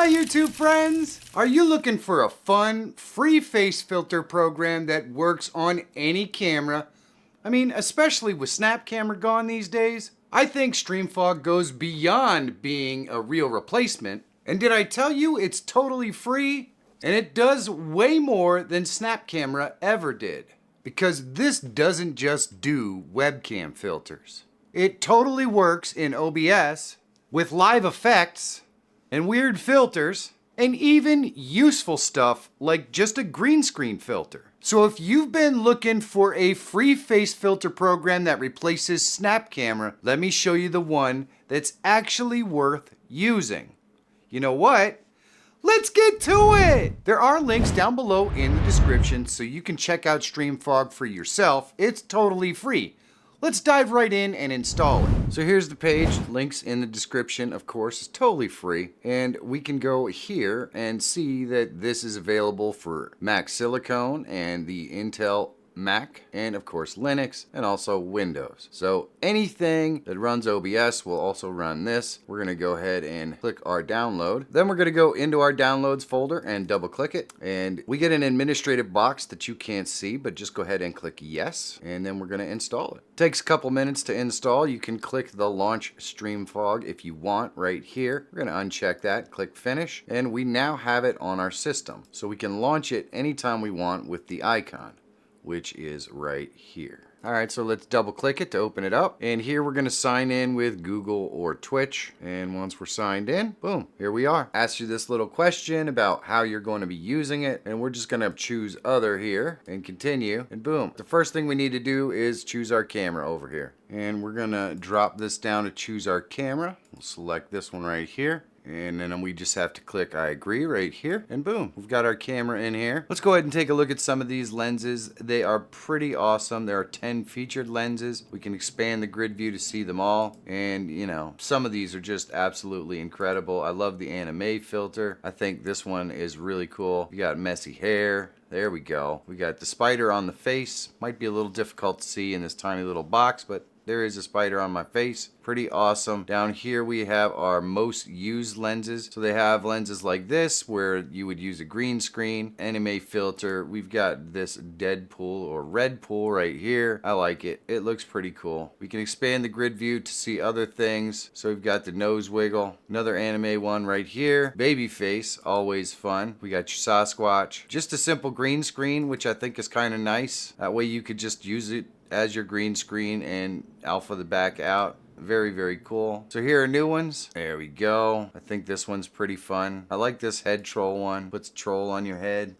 my YouTube friends! Are you looking for a fun, free face filter program that works on any camera? I mean, especially with Snap Camera gone these days? I think StreamFog goes beyond being a real replacement. And did I tell you it's totally free? And it does way more than Snap Camera ever did. Because this doesn't just do webcam filters. It totally works in OBS with live effects and weird filters, and even useful stuff like just a green screen filter. So if you've been looking for a free face filter program that replaces Snap Camera, let me show you the one that's actually worth using. You know what? Let's get to it! There are links down below in the description so you can check out StreamFog for yourself. It's totally free. Let's dive right in and install it. So here's the page, links in the description, of course, it's totally free. And we can go here and see that this is available for Mac Silicon and the Intel Mac, and of course Linux, and also Windows. So anything that runs OBS will also run this. We're going to go ahead and click our download. Then we're going to go into our downloads folder and double click it. And we get an administrative box that you can't see, but just go ahead and click yes. And then we're going to install it. Takes a couple minutes to install. You can click the launch StreamFog if you want right here. We're going to uncheck that, click finish, and we now have it on our system. So we can launch it anytime we want with the icon, which is right here. Alright, so let's double click it to open it up. And here we're going to sign in with Google or Twitch. And once we're signed in, boom, here we are. Asks you this little question about how you're going to be using it. And we're just going to choose other here and continue. And boom. The first thing we need to do is choose our camera over here. And we're going to drop this down to choose our camera. We'll select this one right here. And then we just have to click I agree right here, and boom, we've got our camera in here. Let's go ahead and take a look at some of these lenses. They are pretty awesome. There are 10 featured lenses. We can expand the grid view to see them all, and you know, some of these are just absolutely incredible. I love the anime filter. I think this one is really cool. You got messy hair. There we go. We got the spider on the face. Might be a little difficult to see in this tiny little box, but there is a spider on my face. Pretty awesome. Down here we have our most used lenses. So they have lenses like this where you would use a green screen, anime filter. We've got this Deadpool or Red Pool right here. I like it. It looks pretty cool. We can expand the grid view to see other things. So we've got the nose wiggle. Another anime one right here. Baby face, always fun. We got your Sasquatch. Just a simple green screen, which I think is kind of nice. That way you could just use it as your green screen and alpha the back out. Very, very cool. So here are new ones. There we go. I think this one's pretty fun. I like this head troll one. Puts a troll on your head.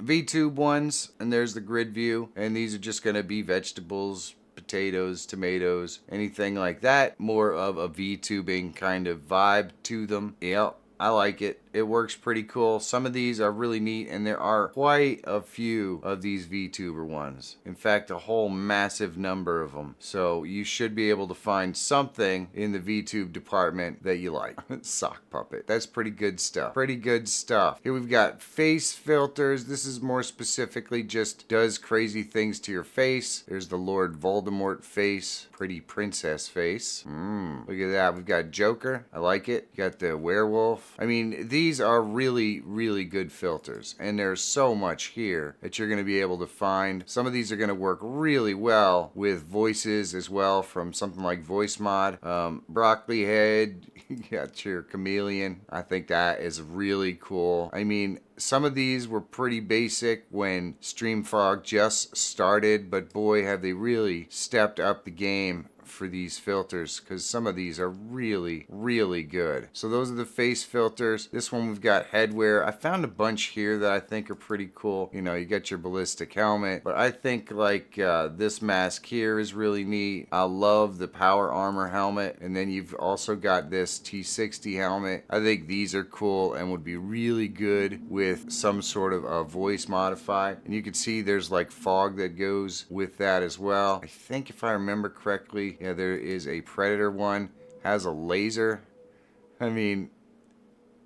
VTube ones, and there's the grid view. And these are just gonna be vegetables, potatoes, tomatoes, anything like that. More of a VTubing kind of vibe to them. Yep, I like it. It works pretty cool. Some of these are really neat, and there are quite a few of these VTuber ones. In fact, a whole massive number of them. So you should be able to find something in the VTube department that you like. Sock puppet. That's pretty good stuff. Pretty good stuff. Here we've got face filters. This is more specifically just does crazy things to your face. There's the Lord Voldemort face. Pretty princess face. Look at that. We've got Joker. I like it. You got the werewolf. I mean, these are really, really good filters, and there's so much here that you're going to be able to find. Some of these are going to work really well with voices as well from something like Voice Mod. Broccoli head, you got your chameleon. I think that is really cool. I mean, some of these were pretty basic when StreamFog just started, but boy, have they really stepped up the game for these filters, because some of these are really, really good. So those are the face filters. This one we've got headwear. I found a bunch here that I think are pretty cool. You know, you got your ballistic helmet, but I think like this mask here is really neat. I love the power armor helmet, and then you've also got this T60 helmet. I think these are cool and would be really good with some sort of a voice modify. And you can see there's like fog that goes with that as well. I think if I remember correctly, yeah, there is a Predator one, has a laser. I mean,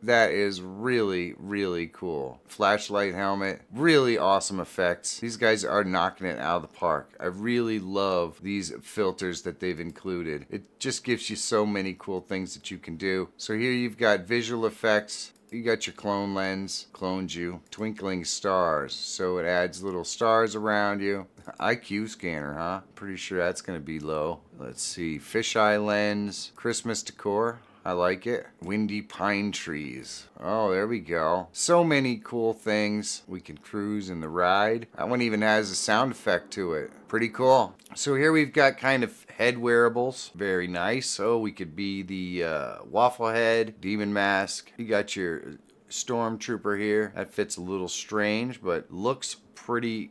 that is really, really cool. Flashlight helmet, really awesome effects. These guys are knocking it out of the park. I really love these filters that they've included. It just gives you so many cool things that you can do. So here you've got visual effects. You got your clone lens, clones you. Twinkling stars, so it adds little stars around you. IQ scanner, huh? Pretty sure that's gonna be low. Let's see, fisheye lens, Christmas decor. I like it. Windy pine trees. Oh, there we go. So many cool things. We can cruise in the ride. That one even has a sound effect to it. Pretty cool. So here we've got kind of head wearables. Very nice. So we could be the waffle head, demon mask. You got your stormtrooper here. That fits a little strange, but looks pretty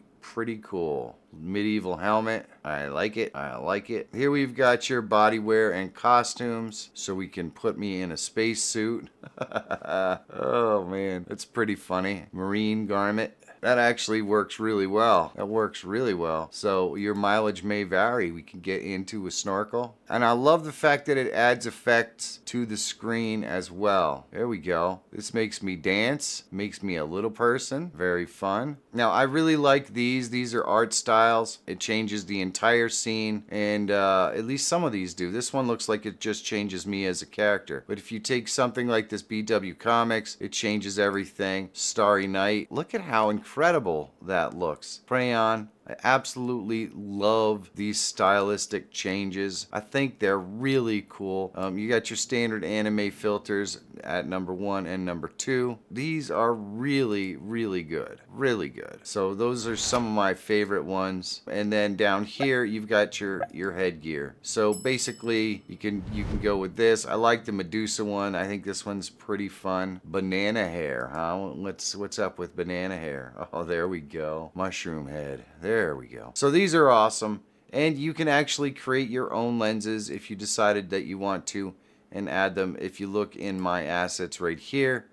cool. Medieval helmet. I like it. I like it. Here we've got your body wear and costumes, so we can put me in a space suit. Oh man, that's pretty funny. Marine garment. That actually works really well. That works really well. So your mileage may vary. We can get into a snorkel. And I love the fact that it adds effects to the screen as well. There we go. This makes me dance. Makes me a little person. Very fun. Now I really like these. These are art styles. It changes the entire scene. And at least some of these do. This one looks like it just changes me as a character. But if you take something like this BW Comics, it changes everything. Starry Night. Look at how incredible that looks. Crayon. I absolutely love these stylistic changes. I think they're really cool. You got your standard anime filters at number 1 and number 2. These are really good. Really good. So those are some of my favorite ones. And then down here you've got your headgear. So basically you can go with this. I like the Medusa one. I think this one's pretty fun. Banana hair, huh? What's up with banana hair? Oh, there we go. Mushroom head. There we go. So these are awesome, and you can actually create your own lenses if you decided that you want to and add them. If you look in my assets right here,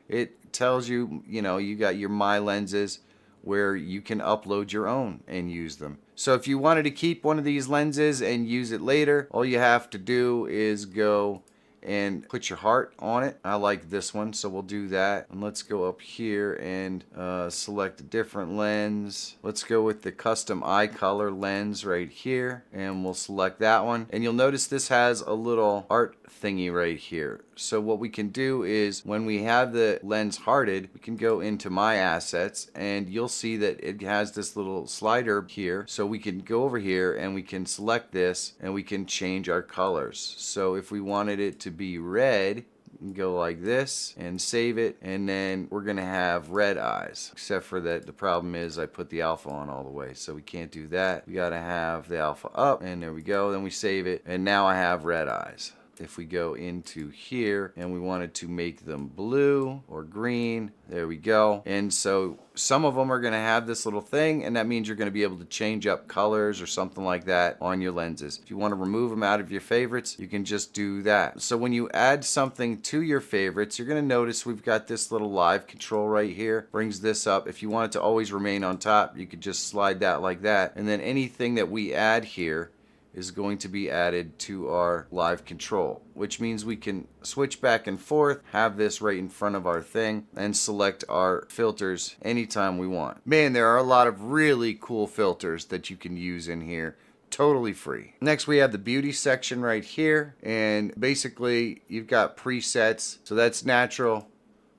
it tells you, you got your my lenses where you can upload your own and use them. So if you wanted to keep one of these lenses and use it later, all you have to do is go and put your heart on it. I like this one, so we'll do that. And let's go up here and select a different lens. Let's go with the custom eye color lens right here, and we'll select that one. And you'll notice this has a little art thingy right here. So what we can do is when we have the lens hearted, we can go into my assets, and you'll see that it has this little slider here. So we can go over here and we can select this and we can change our colors. So if we wanted it to be red, go like this and save it, and then we're gonna have red eyes, except for that the problem is I put the alpha on all the way, so we can't do that. We gotta have the alpha up, and there we go. Then we save it, and now I have red eyes. If we go into here and we wanted to make them blue or green, there we go. And so some of them are going to have this little thing, and that means you're going to be able to change up colors or something like that on your lenses. If you want to remove them out of your favorites, you can just do that. So when you add something to your favorites, you're going to notice we've got this little live control right here. Brings this up. If you want it to always remain on top, you could just slide that like that. And then anything that we add here is going to be added to our live control, which means we can switch back and forth, have this right in front of our thing, and select our filters anytime we want. Man, there are a lot of really cool filters that you can use in here. Totally free. Next we have the beauty section right here, and basically you've got presets. So that's natural,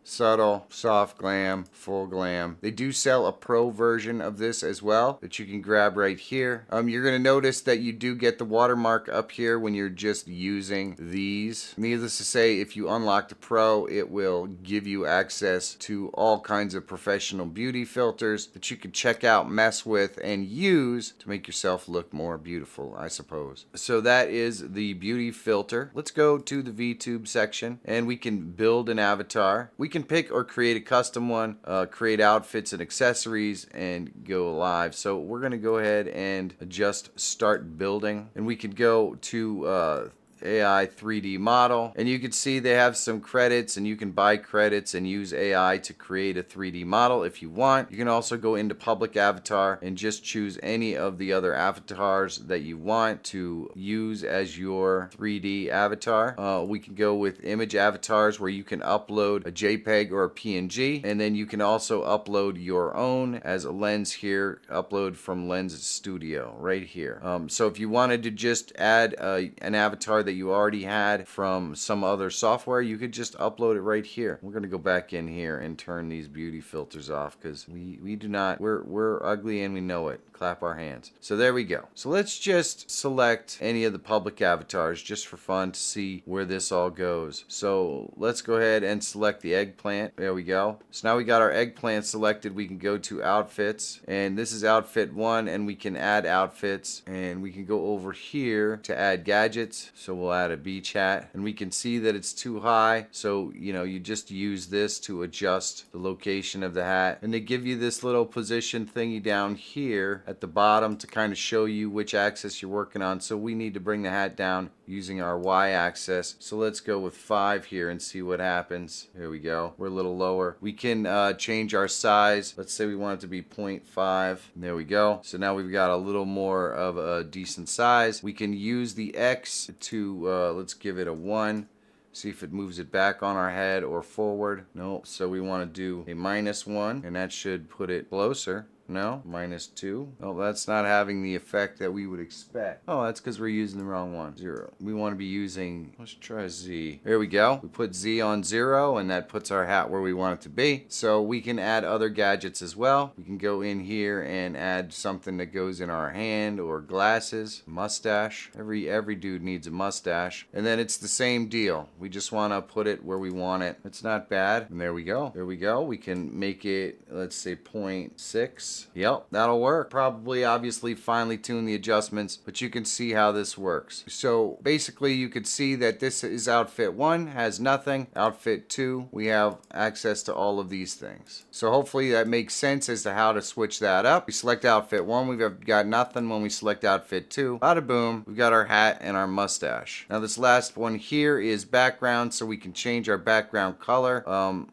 subtle, soft glam, full glam. They do sell a pro version of this as well that you can grab right here. You're going to notice that you do get the watermark up here when you're just using these. Needless to say, if you unlock the pro, it will give you access to all kinds of professional beauty filters that you can check out, mess with, and use to make yourself look more beautiful, I suppose. So that is the beauty filter. Let's go to the VTube section, and we can build an avatar. We can pick or create a custom one, create outfits and accessories, and go live. So we're going to go ahead and just start building, and we could go to AI 3D model, and you can see they have some credits, and you can buy credits and use AI to create a 3D model if you want. You can also go into public avatar and just choose any of the other avatars that you want to use as your 3D avatar. We can go with image avatars where you can upload a JPEG or a PNG, and then you can also upload your own as a lens here, upload from Lens Studio right here. So if you wanted to just add an avatar that that you already had from some other software, you could just upload it right here. We're going to go back in here and turn these beauty filters off because we do not, we're ugly and we know it. Clap our hands. So there we go. So let's just select any of the public avatars just for fun to see where this all goes. So let's go ahead and select the eggplant. There we go. So now we got our eggplant selected. We can go to outfits, and this is outfit 1, and we can add outfits, and we can go over here to add gadgets. So we'll add a beach hat, and we can see that it's too high. So, you know, you just use this to adjust the location of the hat, and they give you this little position thingy down here at the bottom to kind of show you which axis you're working on. So we need to bring the hat down using our Y-axis. So let's go with 5 here and see what happens. Here we go. We're a little lower. We can change our size. Let's say we want it to be 0.5. There we go. So now we've got a little more of a decent size. We can use the X to, let's give it a 1. See if it moves it back on our head or forward. No. So we want to do a -1, and that should put it closer. No, -2. Oh, that's not having the effect that we would expect. Oh, that's because we're using the wrong one. 0. We want to be using, let's try Z. There we go. We put Z on 0, and that puts our hat where we want it to be. So we can add other gadgets as well. We can go in here and add something that goes in our hand or glasses, mustache. Every dude needs a mustache. And then it's the same deal. We just want to put it where we want it. It's not bad. And there we go. There we go. We can make it, let's say 0.6. Yep, that'll work. Probably, obviously, finely tune the adjustments, but you can see how this works. So basically, you could see that this is outfit 1, has nothing. Outfit 2, we have access to all of these things. So hopefully that makes sense as to how to switch that up. We select outfit 1, we've got nothing. When we select outfit 2, bada boom, we've got our hat and our mustache. Now this last one here is background, so we can change our background color.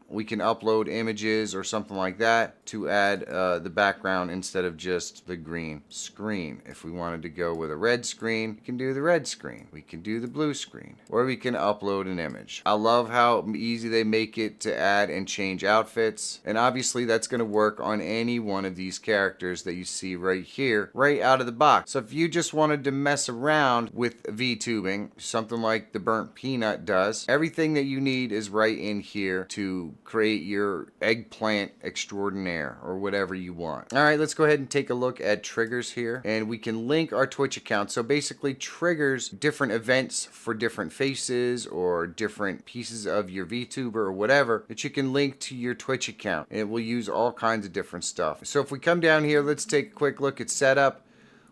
We can upload images or something like that to add the background instead of just the green screen. If we wanted to go with a red screen, we can do the red screen. We can do the blue screen, or we can upload an image. I love how easy they make it to add and change outfits, and obviously that's going to work on any one of these characters that you see right here, right out of the box. So if you just wanted to mess around with VTubing, something like the Burnt Peanut does, everything that you need is right in here to create your eggplant extraordinaire or whatever you want. Alright, let's go ahead and take a look at triggers here, and we can link our Twitch account. So basically triggers different events for different faces or different pieces of your VTuber or whatever that you can link to your Twitch account, and it will use all kinds of different stuff. So if we come down here, let's take a quick look at setup.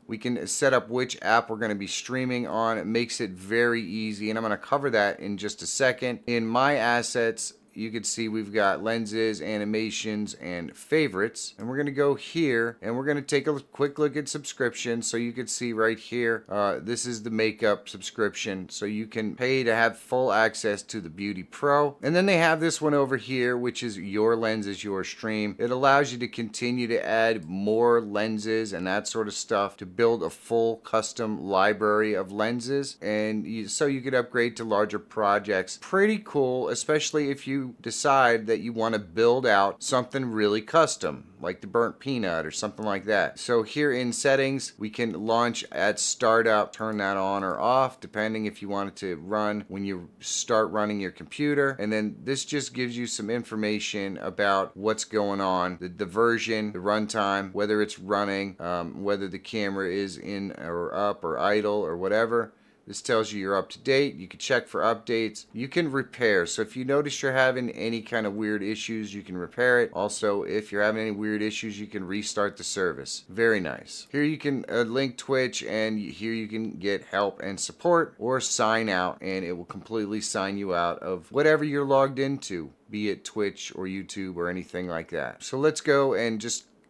We can set up which app we're going to be streaming on. It makes it very easy, and I'm going to cover that in just a second. In my assets, you can see we've got lenses, animations, and favorites. And we're going to go here, and we're going to take a quick look at subscriptions. So you can see right here, this is the makeup subscription. So you can pay to have full access to the Beauty Pro. And then they have this one over here, which is Your Lenses, Your Stream. It allows you to continue to add more lenses and that sort of stuff to build a full custom library of lenses. And so you could upgrade to larger projects. Pretty cool, especially if you decide that you want to build out something really custom, like the Burnt Peanut or something like that. So here in settings, we can launch at startup, turn that on or off, depending if you want it to run when you start running your computer. And then this just gives you some information about what's going on, the version, the runtime, whether it's running, whether the camera is in or up or idle or whatever. This tells you you're up to date. You can check for updates. You can repair. So if you notice you're having any kind of weird issues, you can repair it. Also, if you're having any weird issues, you can restart the service. Very nice. Here you can link Twitch, and here you can get help and support or sign out, and it will completely sign you out of whatever you're logged into, be it Twitch or YouTube or anything like that. So let's go and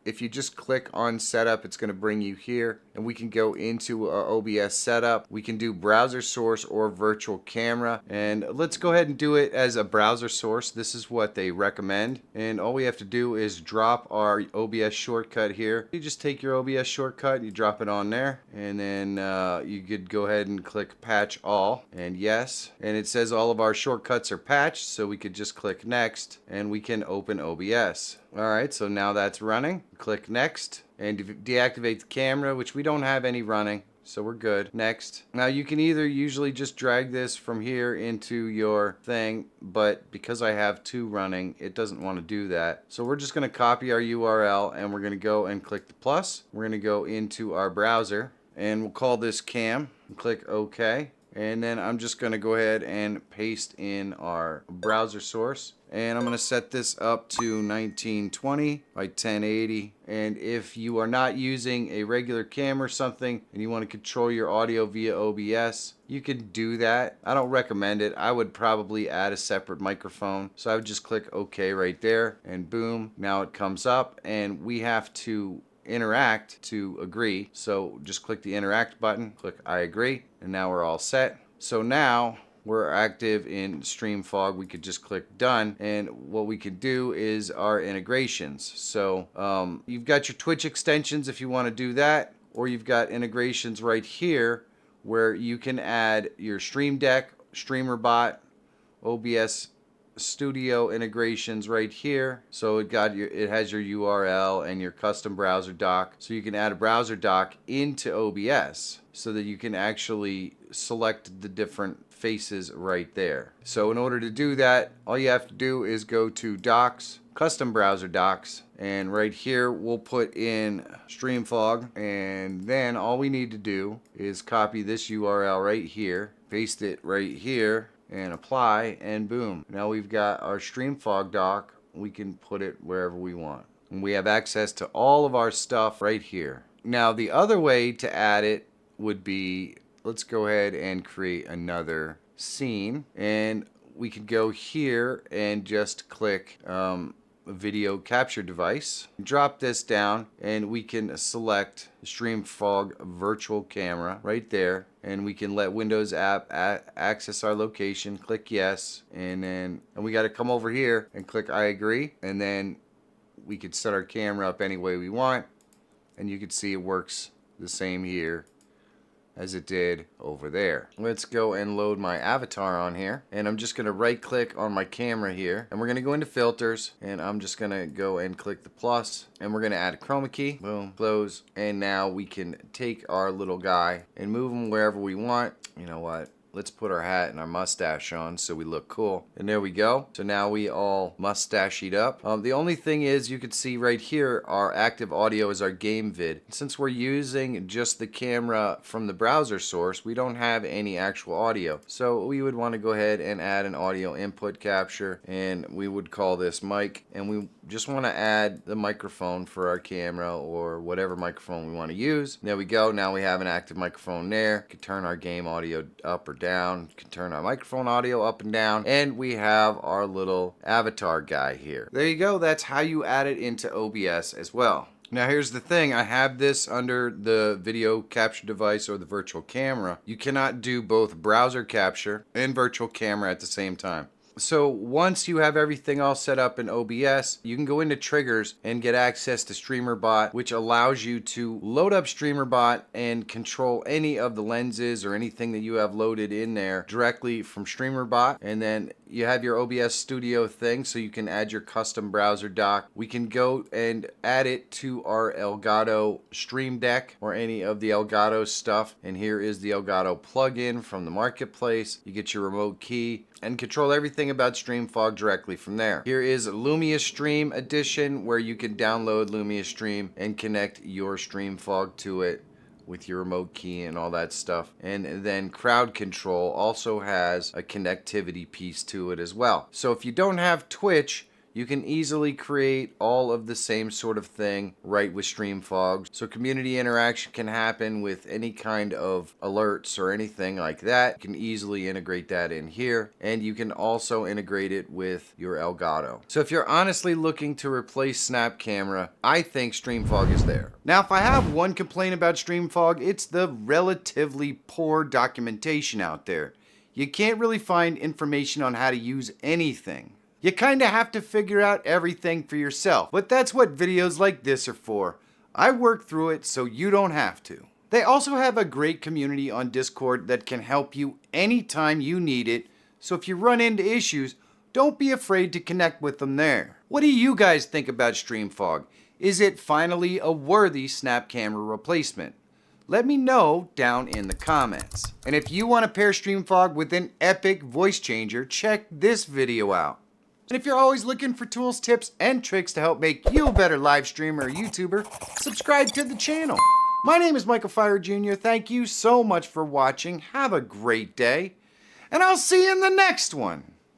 if you just click on setup, it's going to bring you here, and we can go into OBS setup. We can do browser source or virtual camera, and let's go ahead and do it as a browser source. This is what they recommend, and all we have to do is drop our OBS shortcut here. You just take your OBS shortcut, you drop it on there, and then you could go ahead and click patch all, and yes, and it says all of our shortcuts are patched, so we could just click next, and we can open OBS. Alright, so now that's running. Click next and deactivate the camera, which we don't have any running. So we're good. Next. Now you can either usually just drag this from here into your thing, but because I have two running, it doesn't want to do that. So we're just going to copy our URL and we're going to go and click the plus. We're going to go into our browser and we'll call this cam. Click OK. And then I'm just going to go ahead and paste in our browser source. And I'm going to set this up to 1920 by 1080. And if you are not using a regular cam or something and you want to control your audio via OBS, you can do that. I don't recommend it. I would probably add a separate microphone. So I would just click OK right there and boom. Now it comes up and we have to interact to agree. So just click the interact button, click I agree, and now we're all set. So now we're active in StreamFog. We could just click done, and what we could do is our integrations. So you've got your Twitch extensions if you want to do that, or you've got integrations right here where you can add your Stream Deck, Streamerbot, OBS Studio integrations right here. So it has your URL and your custom browser dock. So you can add a browser dock into OBS so that you can actually select the different faces right there. So in order to do that, all you have to do is go to Docs, Custom Browser Docs, and right here we'll put in StreamFog, and then all we need to do is copy this URL right here, paste it right here, and apply, and boom. Now we've got our StreamFog dock. We can put it wherever we want. And we have access to all of our stuff right here. Now the other way to add it would be, let's go ahead and create another scene. And we could go here and just click video capture device. Drop this down and we can select StreamFog virtual camera right there, and we can let Windows app access our location. Click yes, and we got to come over here and click I agree, and then we could set our camera up any way we want, and you can see it works the same here as it did over there. Let's go and load my avatar on here, and I'm just gonna right click on my camera here, and we're gonna go into filters, and I'm just gonna go and click the plus, and we're gonna add a chroma key. Boom, close, and now we can take our little guy and move him wherever we want. You know what? Let's put our hat and our mustache on so we look cool. And there we go. So now we all mustachied up. The only thing is, you can see right here, our active audio is our game vid. Since we're using just the camera from the browser source, we don't have any actual audio. So we would want to go ahead and add an audio input capture, and we would call this mic, and we just want to add the microphone for our camera or whatever microphone we want to use. There we go. Now we have an active microphone there. We can turn our game audio up or down. We can turn our microphone audio up and down. And we have our little avatar guy here. There you go. That's how you add it into OBS as well. Now here's the thing. I have this under the video capture device or the virtual camera. You cannot do both browser capture and virtual camera at the same time. So once you have everything all set up in OBS, you can go into triggers and get access to Streamerbot, which allows you to load up Streamerbot and control any of the lenses or anything that you have loaded in there directly from Streamerbot. And then you have your OBS Studio thing, so you can add your custom browser dock. We can go and add it to our Elgato Stream Deck or any of the Elgato stuff. And here is the Elgato plugin from the marketplace. You get your remote key and control everything about StreamFog directly from there. Here is Lumia Stream Edition, where you can download Lumia Stream and connect your StreamFog to it with your remote key and all that stuff. And then Crowd Control also has a connectivity piece to it as well. So if you don't have Twitch, you can easily create all of the same sort of thing right with StreamFog. So community interaction can happen with any kind of alerts or anything like that. You can easily integrate that in here, and you can also integrate it with your Elgato. So if you're honestly looking to replace Snap Camera, I think StreamFog is there. Now, if I have one complaint about StreamFog, it's the relatively poor documentation out there. You can't really find information on how to use anything. You kind of have to figure out everything for yourself, but that's what videos like this are for. I work through it so you don't have to. They also have a great community on Discord that can help you anytime you need it, so if you run into issues, don't be afraid to connect with them there. What do you guys think about StreamFog? Is it finally a worthy Snap Camera replacement? Let me know down in the comments. And if you want to pair StreamFog with an epic voice changer, check this video out. And if you're always looking for tools, tips, and tricks to help make you a better live streamer or YouTuber, subscribe to the channel. My name is Michael Fire Jr. Thank you so much for watching. Have a great day. And I'll see you in the next one.